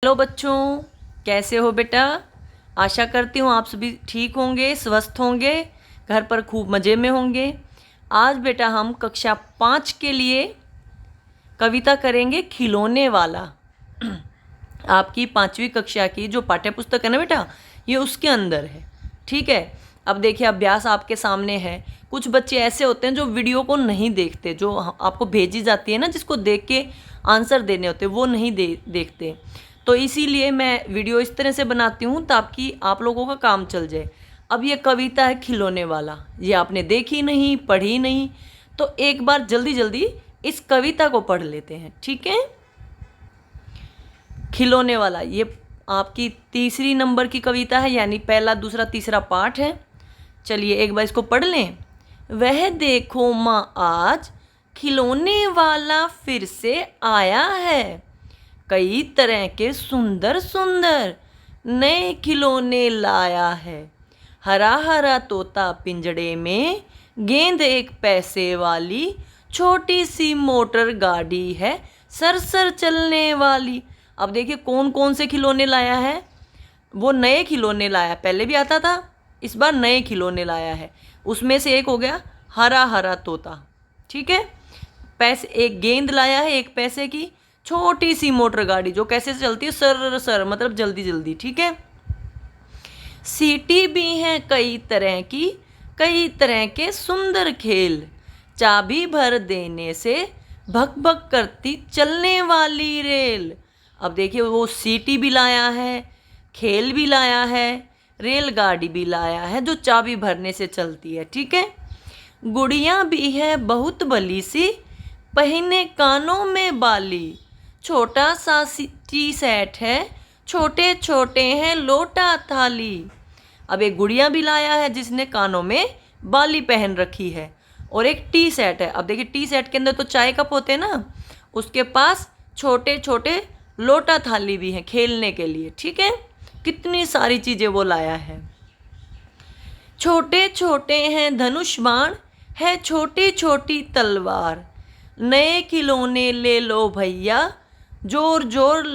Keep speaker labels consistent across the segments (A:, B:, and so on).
A: Hello बच्चों, कैसे हो बेटा। आशा करती हूँ आप सभी ठीक होंगे, स्वस्थ होंगे, घर पर खूब मज़े में होंगे। आज बेटा हम कक्षा 5 के लिए कविता करेंगे खिलौने वाला। आपकी 5वीं कक्षा की जो पाठ्य पुस्तक है ना बेटा, ये उसके अंदर है। ठीक है। अब देखिए, अभ्यास आपके सामने है। कुछ बच्चे ऐसे होते हैं जो वीडियो को नहीं देखते, जो आपको भेजी जाती है ना, जिसको देख के आंसर देने होते हैं, वो नहीं देखते। तो इसीलिए मैं वीडियो इस तरह से बनाती हूँ ताकि आप लोगों का काम चल जाए। अब ये कविता है खिलौने वाला, ये आपने देखी नहीं, पढ़ी नहीं, तो एक बार जल्दी जल्दी इस कविता को पढ़ लेते हैं। ठीक है। खिलौने वाला, ये आपकी 3 नंबर की कविता है, यानी पहला, दूसरा, तीसरा पाठ है। चलिए एक बार इसको पढ़ लें। वह देखो माँ, आज खिलौने वाला फिर से आया है। कई तरह के सुंदर सुंदर नए खिलौने लाया है। हरा हरा तोता पिंजड़े में, गेंद एक पैसे वाली, छोटी सी मोटर गाड़ी है सरसर चलने वाली। अब देखिए कौन कौन से खिलौने लाया है। वो नए खिलौने लाया, पहले भी आता था, इस बार नए खिलौने लाया है। उसमें से एक हो गया हरा हरा तोता। ठीक है। पैसे, एक गेंद लाया है एक पैसे की, छोटी सी मोटर गाड़ी जो कैसे चलती है, सर सर, मतलब जल्दी जल्दी। ठीक है। सीटी भी है कई तरह की, कई तरह के सुंदर खेल, चाबी भर देने से भक भक करती चलने वाली रेल। अब देखिए वो सीटी भी लाया है, खेल भी लाया है, रेलगाड़ी भी लाया है जो चाबी भरने से चलती है। ठीक है। गुड़िया भी है बहुत भली सी, पहने कानों में बाली, छोटा सा टी सेट है, छोटे छोटे हैं लोटा थाली। अब एक गुड़िया भी लाया है जिसने कानों में बाली पहन रखी है, और एक टी सेट है। अब देखिए टी सेट के अंदर तो चाय कप होते हैं ना, उसके पास छोटे छोटे लोटा थाली भी है खेलने के लिए। ठीक है। कितनी सारी चीज़ें वो लाया है। छोटे छोटे हैं धनुष बाण, है छोटी छोटी तलवार, नए खिलौने ले लो भैया, जोर जोर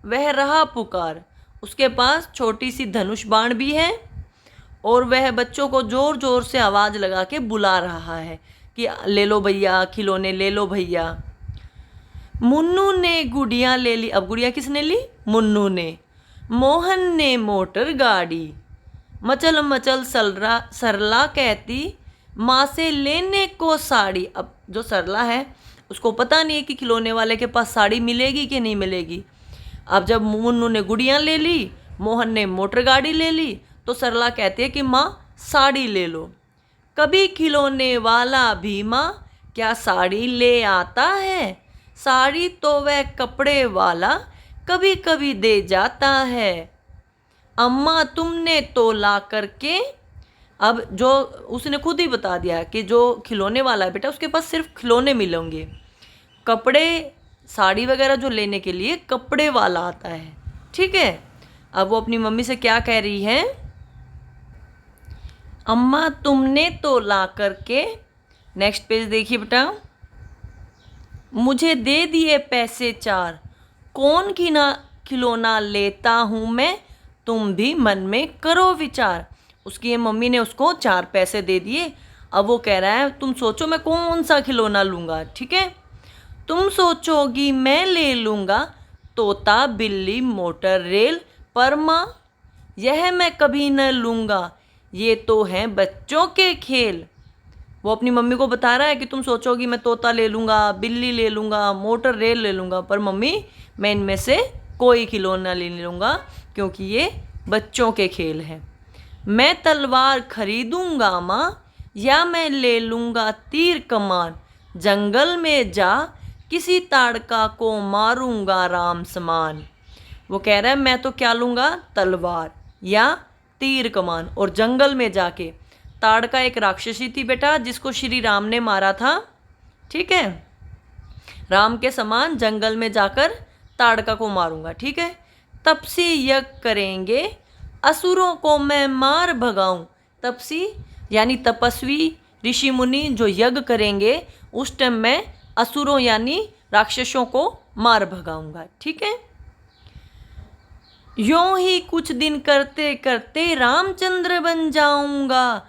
A: वह रहा पुकार। उसके पास छोटी सी धनुष बाण भी है, और वह बच्चों को जोर जोर से आवाज़ लगा के बुला रहा है कि ले लो भैया, खिलौने ले लो भैया। मुन्नू ने गुड़िया ले ली। अब गुड़िया किसने ली? मुन्नू ने। मोहन ने मोटर गाड़ी, मचल मचल सरला कहती, माँ से लेने को साड़ी। अब जो सरला है उसको पता नहीं है कि खिलौने वाले के पास साड़ी मिलेगी कि नहीं मिलेगी। अब जब मुन्नू ने गुड़ियाँ ले ली, मोहन ने मोटर गाड़ी ले ली, तो सरला कहती है कि माँ साड़ी ले लो। कभी खिलौने वाला भी माँ क्या साड़ी ले आता है, साड़ी तो वह कपड़े वाला कभी कभी दे जाता है। अम्मा तुमने तो ला करके, अब जो उसने खुद ही बता दिया कि जो खिलौने वाला है बेटा उसके पास सिर्फ खिलौने मिलेंगे, कपड़े साड़ी वगैरह जो लेने के लिए कपड़े वाला आता है। ठीक है। अब वो अपनी मम्मी से क्या कह रही है? अम्मा तुमने तो ला करके, नेक्स्ट पेज देखिए बेटा, मुझे दे दिए पैसे 4, कौन खिलौना लेता हूँ मैं, तुम भी मन में करो विचार। उसकी मम्मी ने उसको 4 पैसे दे दिए। अब वो कह रहा है तुम सोचो मैं कौन सा खिलौना लूँगा। ठीक है। तुम सोचोगी मैं ले लूँगा तोता बिल्ली मोटर रेल, पर माँ यह मैं कभी न लूँगा, ये तो हैं बच्चों के खेल। वो अपनी मम्मी को बता रहा है कि तुम सोचोगी मैं तोता ले लूँगा, बिल्ली ले लूँगा, मोटर रेल ले लूँगा, पर मम्मी मैं इनमें से कोई खिलौना ले लूँगा क्योंकि ये बच्चों के खेल हैं। मैं तलवार खरीदूँगा माँ, या मैं ले लूँगा तीर कमान, जंगल में जा किसी ताड़का को मारूँगा राम समान। वो कह रहा है मैं तो क्या लूँगा, तलवार या तीर कमान, और जंगल में जाके, ताड़का एक राक्षसी थी बेटा जिसको श्री राम ने मारा था। ठीक है। राम के समान जंगल में जाकर ताड़का को मारूंगा। ठीक है। तपसी यज्ञ करेंगे, असुरों को मैं मार भगाऊं। तपसी यानी तपस्वी ऋषि मुनि जो यज्ञ करेंगे, उस टाइम मैं असुरों यानी राक्षसों को मार भगाऊंगा। ठीक है। यूं ही कुछ दिन करते करते रामचंद्र बन जाऊंगा,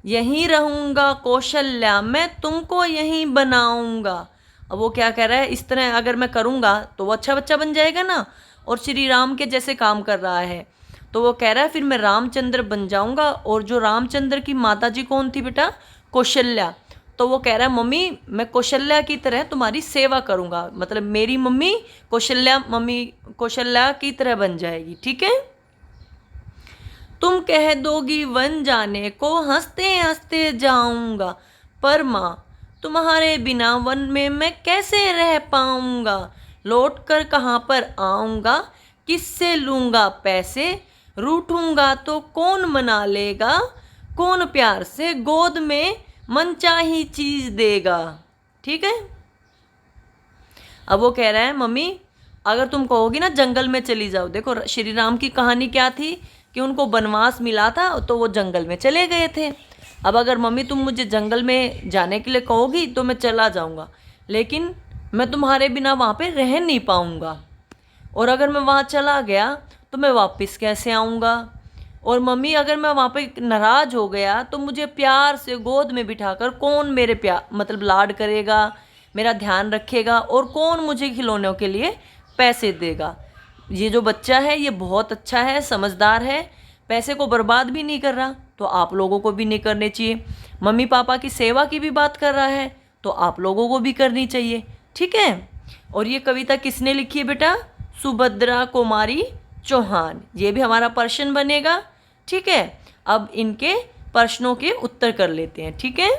A: यहीं रहूंगा कौशल्या, मैं तुमको यहीं बनाऊंगा। अब वो क्या कह रहा है, इस तरह अगर मैं करूंगा तो वो अच्छा बच्चा बन जाएगा ना, और श्री राम के जैसे काम कर रहा है। तो वो कह रहा है फिर मैं रामचंद्र बन जाऊंगा। और जो रामचंद्र की माता जी कौन थी बेटा, कौशल्या। तो वो कह रहा है मम्मी मैं कौशल्या की तरह तुम्हारी सेवा करूंगा, मतलब मेरी मम्मी कौशल्या की तरह बन जाएगी, ठीक है। तुम कह दोगी वन जाने को, हंसते हंसते जाऊंगा, पर माँ तुम्हारे बिना वन में मैं कैसे रह पाऊंगा। लौट कर कहाँ पर आऊंगा, किससे लूंगा पैसे, रूठूंगा तो कौन मना लेगा, कौन प्यार से गोद में मनचाही चीज देगा, ठीक है। अब वो कह रहा है मम्मी अगर तुम कहोगी ना जंगल में चली जाओ, देखो श्री राम की कहानी क्या थी कि उनको वनवास मिला था तो वो जंगल में चले गए थे। अब अगर मम्मी तुम मुझे जंगल में जाने के लिए कहोगी तो मैं चला जाऊंगा, लेकिन मैं तुम्हारे बिना वहाँ पे रह नहीं पाऊंगा, और अगर मैं वहाँ चला गया तो मैं वापस कैसे आऊँगा। और मम्मी अगर मैं वहाँ पे नाराज़ हो गया तो मुझे प्यार से गोद में बिठाकर कौन मेरे प्यार मतलब लाड करेगा, मेरा ध्यान रखेगा, और कौन मुझे खिलौनों के लिए पैसे देगा। ये जो बच्चा है ये बहुत अच्छा है, समझदार है, पैसे को बर्बाद भी नहीं कर रहा, तो आप लोगों को भी नहीं करने चाहिए। मम्मी पापा की सेवा की भी बात कर रहा है तो आप लोगों को भी करनी चाहिए, ठीक है। और ये कविता किसने लिखी है बेटा, सुभद्रा कुमारी चौहान। ये भी हमारा प्रश्न बनेगा, ठीक है। अब इनके प्रश्नों के उत्तर कर लेते हैं, ठीक है।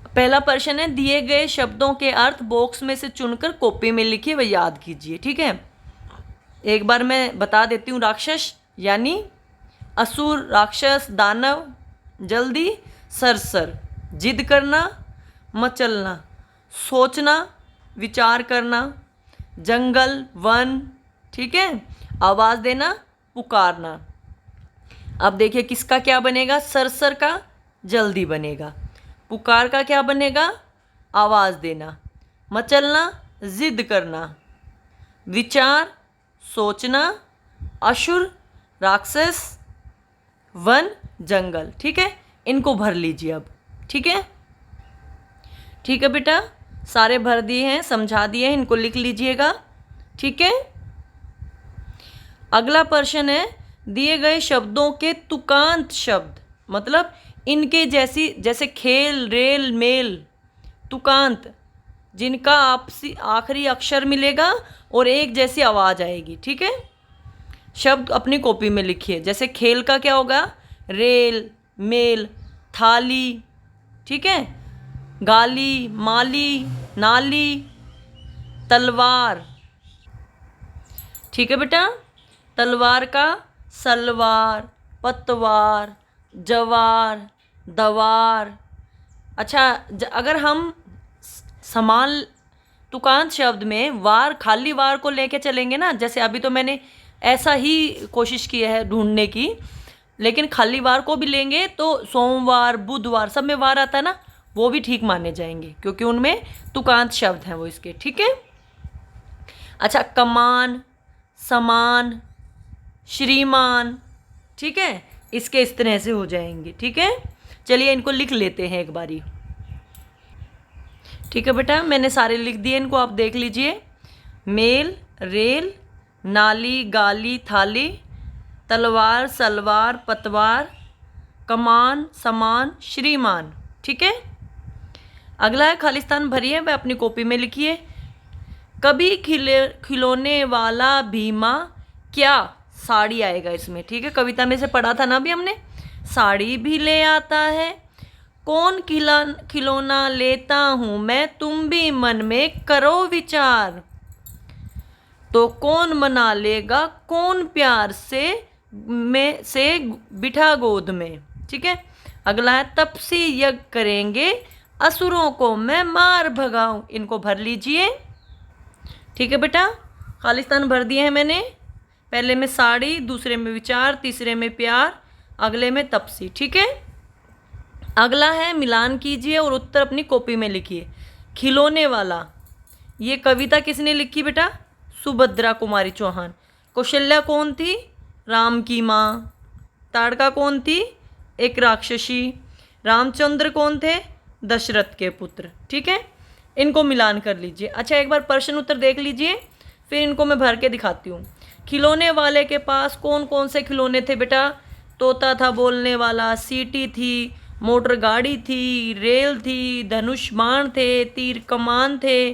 A: पहला प्रश्न है दिए गए शब्दों के अर्थ बॉक्स में से चुनकर कॉपी में लिखिए व याद कीजिए, ठीक है। एक बार मैं बता देती हूँ। राक्षस यानी असुर, राक्षस, दानव, जल्दी, सरसर, जिद करना, मचलना, सोचना, विचार करना, जंगल, वन, ठीक है, आवाज़ देना, पुकारना। अब देखिए किसका क्या बनेगा, सरसर का जल्दी बनेगा, पुकार का क्या बनेगा, आवाज़ देना, मचलना जिद करना, विचार सोचना, असुर राक्षस, वन जंगल, ठीक है। इनको भर लीजिए अब, ठीक है। ठीक है बेटा, सारे भर दिए हैं, समझा दिए हैं, इनको लिख लीजिएगा, ठीक है। अगला प्रश्न है दिए गए शब्दों के तुकांत शब्द, मतलब इनके जैसे खेल, रेल, मेल, तुकांत, जिनका आपसी आखिरी अक्षर मिलेगा और एक जैसी आवाज़ आएगी, ठीक है। शब्द अपनी कॉपी में लिखिए। जैसे खेल का क्या होगा, रेल, मेल, थाली, ठीक है, गाली, माली, नाली, तलवार, ठीक है बेटा। तलवार का सलवार, पतवार, जवार, दवार। अच्छा, अगर हम समान तुकांत शब्द में वार, खाली वार को लेके चलेंगे ना, जैसे अभी तो मैंने ऐसा ही कोशिश की है ढूंढने की, लेकिन खाली वार को भी लेंगे तो सोमवार, बुधवार सब में वार आता है ना, वो भी ठीक माने जाएंगे क्योंकि उनमें तुकांत शब्द हैं वो इसके, ठीक है। अच्छा, कमान, समान, श्रीमान, ठीक है, इसके इस तरह से हो जाएंगे, ठीक है। चलिए इनको लिख लेते हैं एक बारी, ठीक है बेटा। मैंने सारे लिख दिए, इनको आप देख लीजिए। मेल, रेल, नाली, गाली, थाली, तलवार, सलवार, पतवार, कमान, समान, श्रीमान, ठीक है। अगला है खालिस्तान भरिए, वह अपनी कॉपी में लिखिए। कभी खिलौने वाला भीमा क्या, साड़ी आएगा इसमें, ठीक है। कविता में से पढ़ा था ना अभी हमने, साड़ी भी ले आता है। कौन खिलौना लेता हूँ मैं, तुम भी मन में करो विचार, तो कौन मना लेगा, कौन प्यार से बिठा गोद में, ठीक है। अगला है तपसी यज्ञ करेंगे, असुरों को मैं मार भगाऊं। इनको भर लीजिए, ठीक है बेटा। खालिस्तान भर दिए हैं मैंने। पहले में साड़ी, दूसरे में विचार, तीसरे में प्यार, अगले में तपसी, ठीक है। अगला है मिलान कीजिए और उत्तर अपनी कॉपी में लिखिए। खिलौने वाला, ये कविता किसने लिखी बेटा, सुभद्रा कुमारी चौहान। कौशल्या कौन थी? राम की माँ। ताड़का कौन थी? एक राक्षसी। रामचंद्र कौन थे? दशरथ के पुत्र। ठीक है, इनको मिलान कर लीजिए। अच्छा, एक बार प्रश्न उत्तर देख लीजिए, फिर इनको मैं भर के दिखाती हूँ। खिलौने वाले के पास कौन कौन से खिलौने थे बेटा? तोता था बोलने वाला, सीटी थी, मोटर गाड़ी थी, रेल थी, धनुष बाण थे, तीर कमान थे,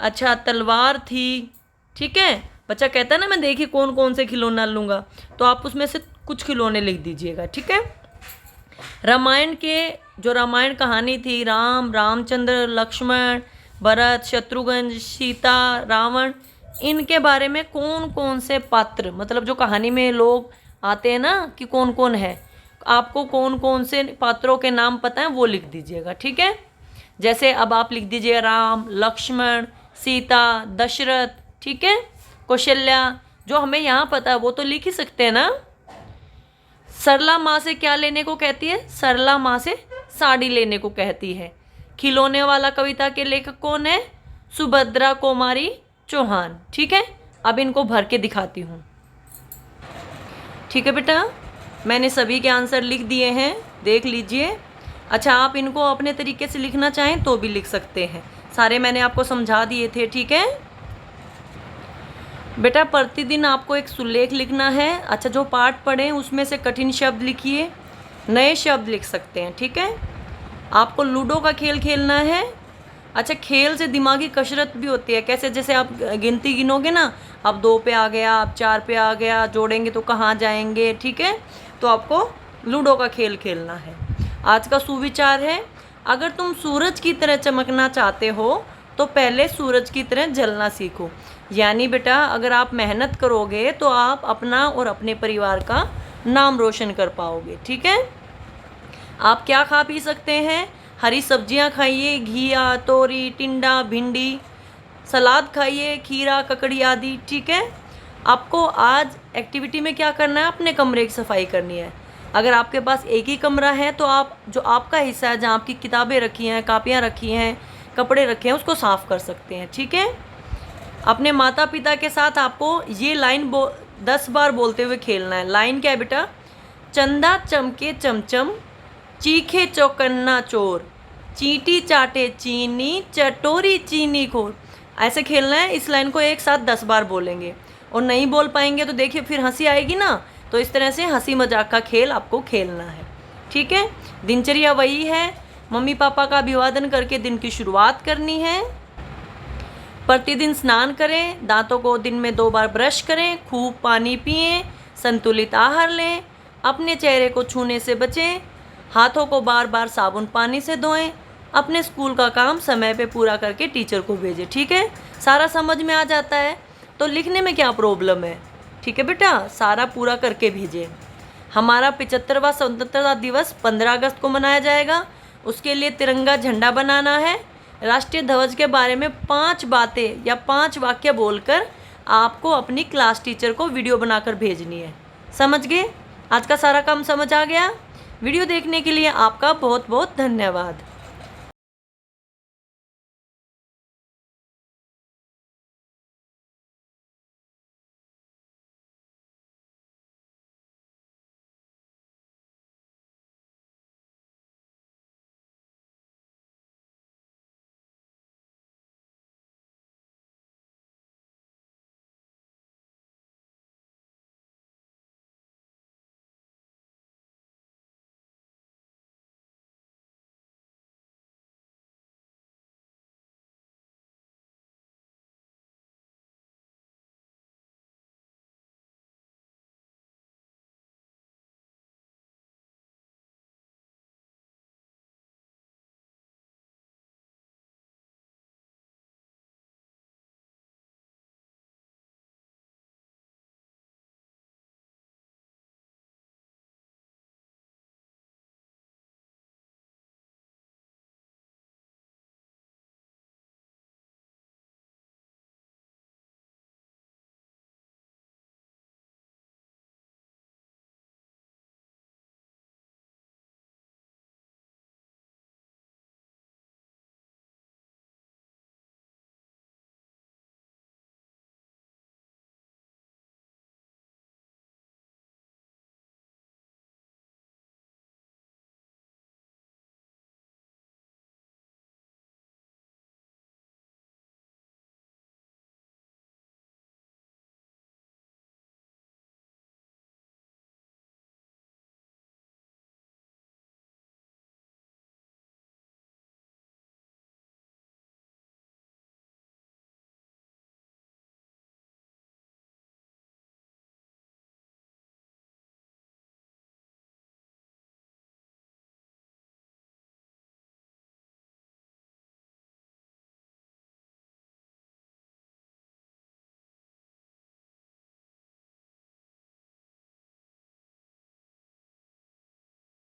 A: अच्छा तलवार थी। ठीक है, बच्चा कहता है ना मैं देखिए कौन कौन से खिलौना लूँगा, तो आप उसमें से कुछ खिलौने लिख दीजिएगा। ठीक है, रामायण के जो रामायण कहानी थी, राम, रामचंद्र, लक्ष्मण, भरत, शत्रुघ्न, सीता, रावण, इनके बारे में कौन कौन से पात्र, मतलब जो कहानी में लोग आते हैं ना कि कौन कौन है, आपको कौन कौन से पात्रों के नाम पता है वो लिख दीजिएगा। ठीक है, जैसे अब आप लिख दीजिए राम, लक्ष्मण, सीता, दशरथ, ठीक है, कौशल्या, जो हमें यहाँ पता है वो तो लिख ही सकते हैं ना। सरला माँ से क्या लेने को कहती है? सरला माँ से साड़ी लेने को कहती है। खिलौने वाला कविता के लेखक कौन है? सुभद्रा कुमारी चौहान। ठीक है, अब इनको भर के दिखाती हूँ। ठीक है बेटा, मैंने सभी के आंसर लिख दिए हैं, देख लीजिए। अच्छा, आप इनको अपने तरीके से लिखना चाहें तो भी लिख सकते हैं, सारे मैंने आपको समझा दिए थे। ठीक है बेटा, प्रतिदिन आपको एक सुलेख लिखना है। अच्छा, जो पाठ पढ़ें उसमें से कठिन शब्द लिखिए, नए शब्द लिख सकते हैं। ठीक है, आपको लूडो का खेल खेलना है। अच्छा, खेल से दिमागी कसरत भी होती है। कैसे? जैसे आप गिनती गिनोगे ना, आप 2 पे आ गया, आप 4 पे आ गया, जोड़ेंगे तो कहाँ जाएंगे। ठीक है, तो आपको लूडो का खेल खेलना है। आज का सुविचार है, अगर तुम सूरज की तरह चमकना चाहते हो तो पहले सूरज की तरह जलना सीखो। यानी बेटा, अगर आप मेहनत करोगे तो आप अपना और अपने परिवार का नाम रोशन कर पाओगे। ठीक है, आप क्या खा पी सकते हैं? हरी सब्जियां खाइए, घिया, तोरी, टिंडा, भिंडी, सलाद खाइए, खीरा, ककड़ी आदि। ठीक है, आपको आज एक्टिविटी में क्या करना है? अपने कमरे की सफाई करनी है। अगर आपके पास एक ही कमरा है तो आप जो आपका हिस्सा है, जहाँ आपकी किताबें रखी हैं, कापियाँ रखी हैं, कपड़े रखे हैं, उसको साफ़ कर सकते हैं। ठीक है, अपने माता पिता के साथ आपको ये लाइन 10 बार बोलते हुए खेलना है। लाइन क्या है बेटा? चंदा चमके चमचम, चीखे चौकन्ना चोर, चींटी चाटे चीनी, चटोरी चीनी खोर। ऐसे खेलना है। इस लाइन को एक साथ 10 बार बोलेंगे, और नहीं बोल पाएंगे तो देखिए फिर हंसी आएगी ना, तो इस तरह से हंसी मजाक का खेल आपको खेलना है। ठीक है, दिनचर्या वही है, मम्मी पापा का अभिवादन करके दिन की शुरुआत करनी है। प्रतिदिन स्नान करें, दांतों को दिन में 2 बार ब्रश करें, खूब पानी पिएं, संतुलित आहार लें, अपने चेहरे को छूने से बचें, हाथों को बार बार साबुन पानी से धोएं, अपने स्कूल का काम समय पे पूरा करके टीचर को भेजें। ठीक है, सारा समझ में आ जाता है तो लिखने में क्या प्रॉब्लम है? ठीक है बेटा, सारा पूरा करके भेजें। हमारा 75वां स्वतंत्रता दिवस 15 अगस्त को मनाया जाएगा। उसके लिए तिरंगा झंडा बनाना है। राष्ट्रीय ध्वज के बारे में 5 बातें या 5 वाक्य बोलकर आपको अपनी क्लास टीचर को वीडियो बनाकर भेजनी है। समझ गए? आज का सारा काम समझ आ गया? वीडियो देखने के लिए आपका बहुत बहुत धन्यवाद।